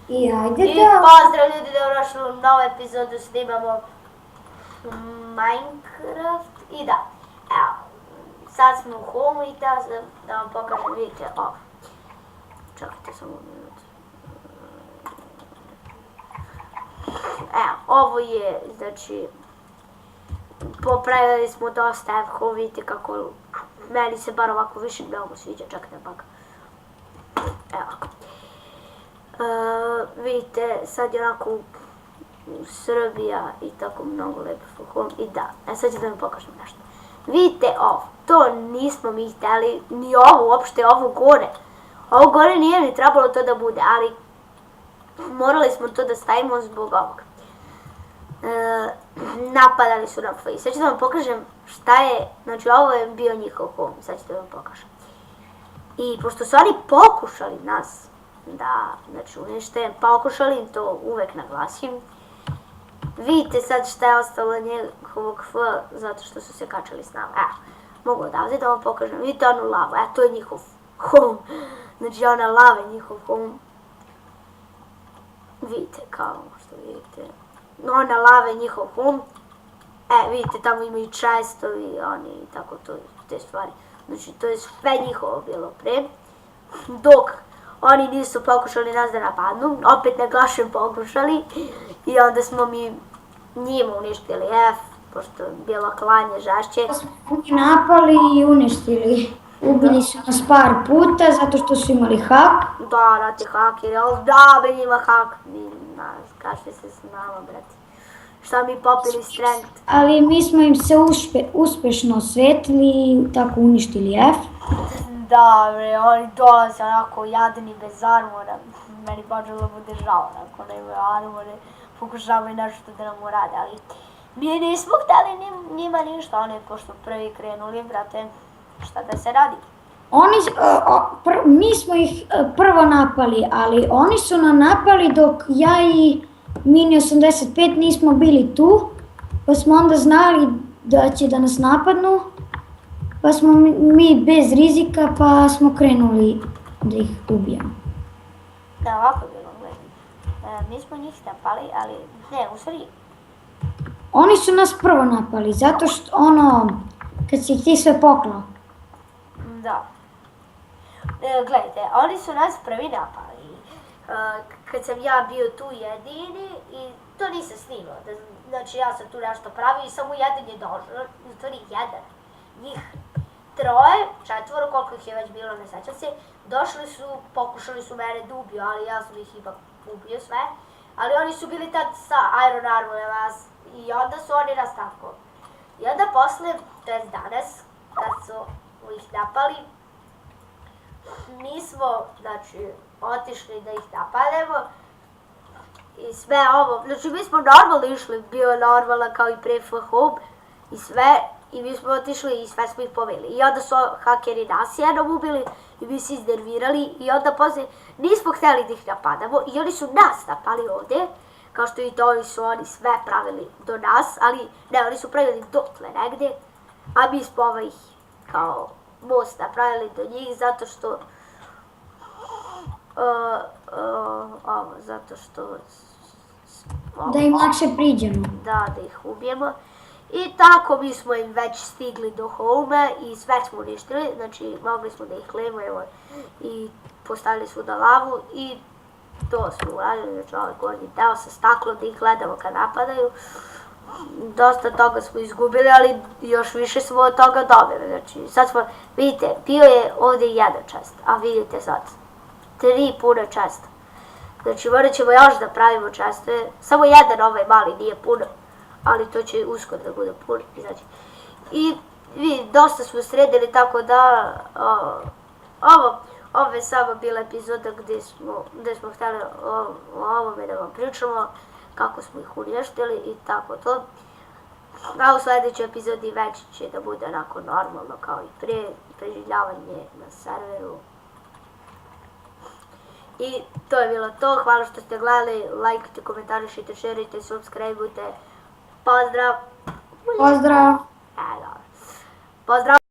I ajde I da... pozdrav ljudi, dobrodošli u novu epizodu, snimamo Minecraft i da, evo, sad smo u home i da vam pokažem, vidite ovo. Čekajte samo minutu. Evo, ovo je, znači, popravili smo dosta, evo, vidite kako, meni se bar ovako više mnogo sviđa, čekajte pak. Evo. Vidite, sad je onako Srbija i tako mnogo lepo. I da, sad ću da vam pokažem nešto. Vidite ovo, to nismo mi htjeli, ni ovo uopšte, ovo gore. Ovo gore nije ni trebalo to da bude, ali morali smo to da stavimo zbog ovog. Napadali su nam Face. Sad ću da vam pokažem šta je, znači ovo je bio njihov home, sad ću da vam pokažem. I pošto su oni pokušali nas da, znači unište, pokušali im to uvek naglasim. Vidite sad šta je ostalo njegovog F, zato što su se kačali s nama. Evo, mogu odavde da vam pokažem, vidite onu lavu, to je njihov home. Znači ona lava je njihov home. Vidite, kao što vidite. Ona lava je njihov home. Vidite, tamo ima i čestovi, oni i tako to, te stvari. Znači to je sve njihovo bilo pre. Dok oni nisu pokušali nas da napadnu, opet naglašujem pokušali i onda smo mi njima uništili F, pošto je bilo klanje žašće. Smo napali i uništili. Ubili su nas par puta zato što su imali hak. Da, rati hakeri, ali da be njima hak, kašli se s nama, brati. Šta mi popili strength. Ali mi smo im se uspešno osvetili i tako uništili F. Da bre, oni dolaze onako jadni bez armora, meni počelo bude žao, onako nemaju armore, pokušavaju nešto da nam urade, ali mi nismo htjeli njima ništa, oni pošto prvi krenuli, brate, šta da se radi? Mi smo ih prvo napali, ali oni su nam napali dok ja i Mini 85 nismo bili tu, pa smo onda znali da će da nas napadnu. Pa smo mi bez rizika, pa smo krenuli da ih ubijamo. Da, ovako je bilo, gledaj. Mi smo njih napali, ali ne, u stvari... Oni su nas prvo napali, zato što kad si ih ti sve poklao. Da. Gledajte, oni su nas prvi napali. Kad sam ja bio tu jedini i to nisam snimao. Znači ja sam tu nešto pravio i samo jedan je došao, u stvari jedan. Njih troje, četvoro, koliko ih je već bilo, ne sećam se, došli su, pokušali su mene da ubiju, ali ja sam ih ipak ubio sve. Ali oni su bili tad sa Iron Armorima i onda su oni nas tako. I onda posle, to je danas, kad su ih napali, mi smo, znači, otišli da ih napademo i sve ovo, znači mi smo normalno išli, bio normalno kao i pre F-Home i sve, i mi smo otišli i sve smo ih poveli. I onda su hakeri nas jednom ubili i mi se iznervirali i onda posle nismo htjeli da ih napadamo i oni su nas napali ovde, kao što i to su oni sve pravili do nas, ali ne, oni su pravili dotle negde, a mi smo kao most napravili do njih zato što zato što da im lakše priđemo. Da ih ubijemo. I tako mi smo im već stigli do home i sve smo uništili, znači mogli smo da ih klemujemo i postavili smo na lavu i to smo uradili, znači ovaj gornji deo sa staklom da ih gledamo kad napadaju. Dosta toga smo izgubili, ali još više smo od toga dobili, znači sad smo, vidite, bio je ovdje jedan čest, a vidite sad, 3 pune česta. Znači morat ćemo još da pravimo čestove, samo jedan ovaj mali nije puno, ali to će uskoro da bude pun, znači. I vi, dosta smo sredili, tako da, ovo je samo bila epizoda gdje smo htjeli o ovome da vam pričamo, kako smo ih uništili i tako to. A u sljedećoj epizodi već će da bude onako normalno kao i prije, preživljavanje na serveru. I to je bilo to, hvala što ste gledali, lajkujte, komentarišite, šerujte, subscribeujte. Pozdrav! Pozdrav! Pozdrav!